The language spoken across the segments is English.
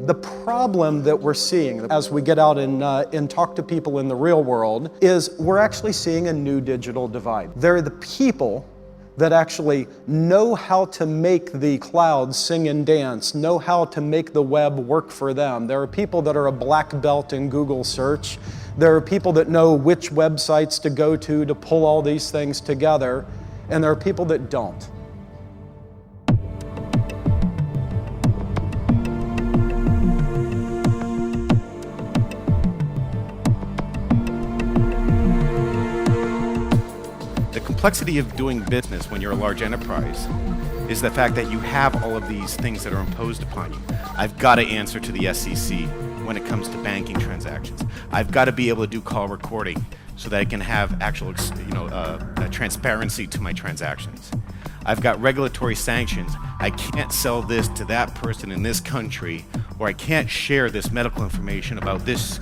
The problem that we're seeing as we get out and talk to people in the real world is we're actually seeing a new digital divide. There are the people that actually know how to make the cloud sing and dance, know how to make the web work for them. There are people that are a black belt in Google search. There are people that know which websites to go to pull all these things together, and there are people that don't. The complexity of doing business when you're a large enterprise is the fact that you have all of these things that are imposed upon you. I've got to answer to the SEC when it comes to banking transactions. I've got to be able to do call recording so that I can have actual, transparency to my transactions. I've got regulatory sanctions. I can't sell this to that person in this country, or I can't share this medical information about this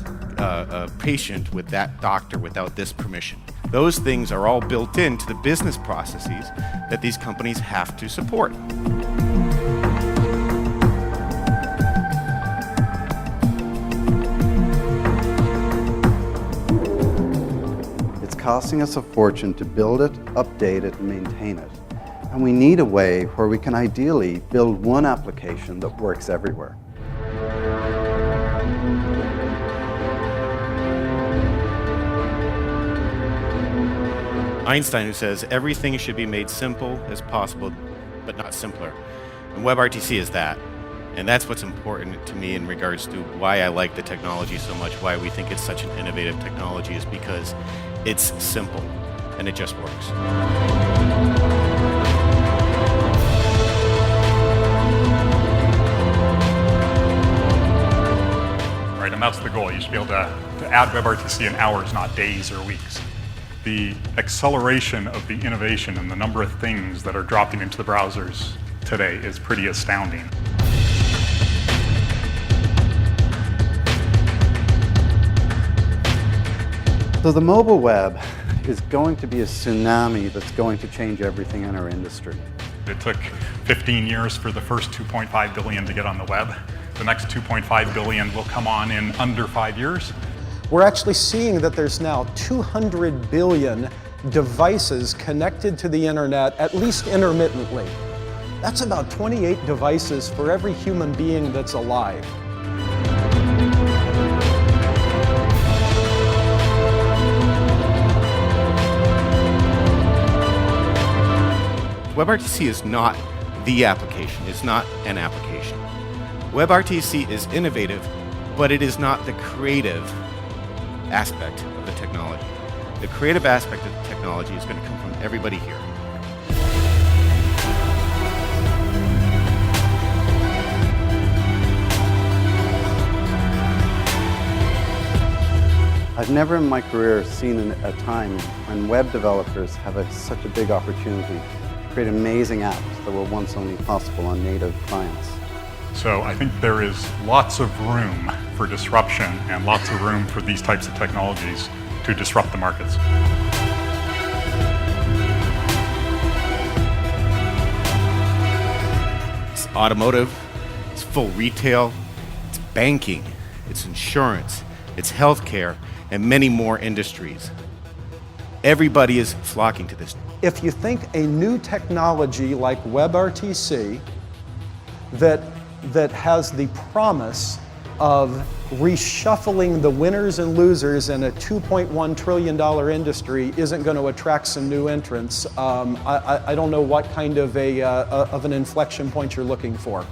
patient with that doctor without this permission. Those things are all built into the business processes that these companies have to support. It's costing us a fortune to build it, update it, and maintain it. And we need a way where we can ideally build one application that works everywhere. Einstein, who says everything should be made simple as possible, but not simpler. And WebRTC is that. And that's what's important to me in regards to why I like the technology so much, why we think it's such an innovative technology, is because it's simple and it just works. Right, and that's the goal. You should be able to add WebRTC in hours, not days or weeks. The acceleration of the innovation and the number of things that are dropping into the browsers today is pretty astounding. So the mobile web is going to be a tsunami that's going to change everything in our industry. It took 15 years for the first 2.5 billion to get on the web. The next 2.5 billion will come on in under 5 years. We're actually seeing that there's now 200 billion devices connected to the internet, at least intermittently. That's about 28 devices for every human being that's alive. WebRTC is not the application, it's not an application. WebRTC is innovative, but it is not the creative aspect of the technology. The creative aspect of the technology is going to come from everybody here. I've never in my career seen a time when web developers have such a big opportunity to create amazing apps that were once only possible on native clients. So I think there is lots of room for disruption and lots of room for these types of technologies to disrupt the markets. It's automotive, it's full retail, it's banking, it's insurance, it's healthcare, and many more industries. Everybody is flocking to this. If you think a new technology like WebRTC that has the promise of reshuffling the winners and losers in a $2.1 trillion industry isn't going to attract some new entrants, I don't know what kind of an inflection point you're looking for.